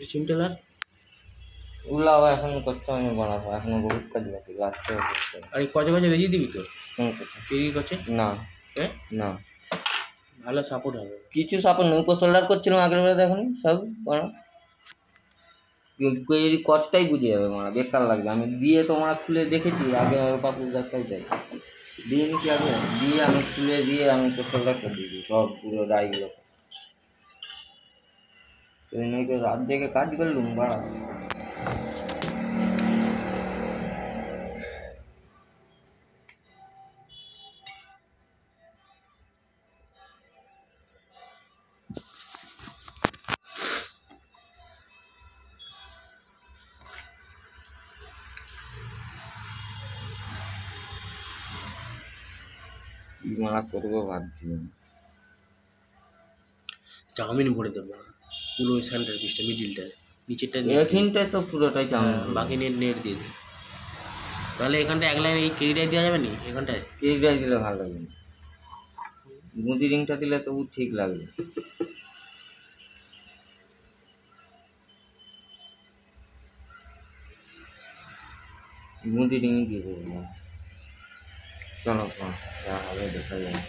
সিমটেলার ওগুলাও এখন করতে হয়নি বানাবো, এখনো বহুত কাজ বাকি, লাস্টে করতে হবে। আর এই কচে কচে বেরিয়ে দিবি তো কোনো কথা পেরিয়ে কচে? না, হ্যাঁ, না ভালো সাপোর্ট হবে। কিছু সাপোর্ট নেই, উপর সোল্ডার করছিলাম আগের বেলা, দেখুন সব মারা এই কচটাই বুঝে যাবে মারা, বেকার লাগবে। আমি দিয়ে তোমরা খুলে দেখেছি আগে, পাপুর গাছটাই যাই দিয়ে নিচ্ছি আগে, দিয়ে আমি খুলে দিয়ে আমি উপর সোল্ডার করে দিয়েছি সব পুরো ডাইগুলো। তো নাকি রাত দেখে কাজ করলুম বাড়া। কি মারা করবো ভাবছি। চাউমিন ভরে দেবো পুরো ওই সেন্টার পিসটা, মিডিলটা, নিচেরটা এখানটায় তো পুরোটাই চাউমিন, বাকি নেট নেট দিয়ে দিই। তাহলে এখানটা এক লাইন এই কেরিটাই দেওয়া যাবে নি এখানটায়? এইটা দিলে ভালো লাগবে, মুদি রিংটা দিলে তবু ঠিক লাগবে। মুদি রিং দিয়ে দেবো। চলো যা হবে দেখা যাবে।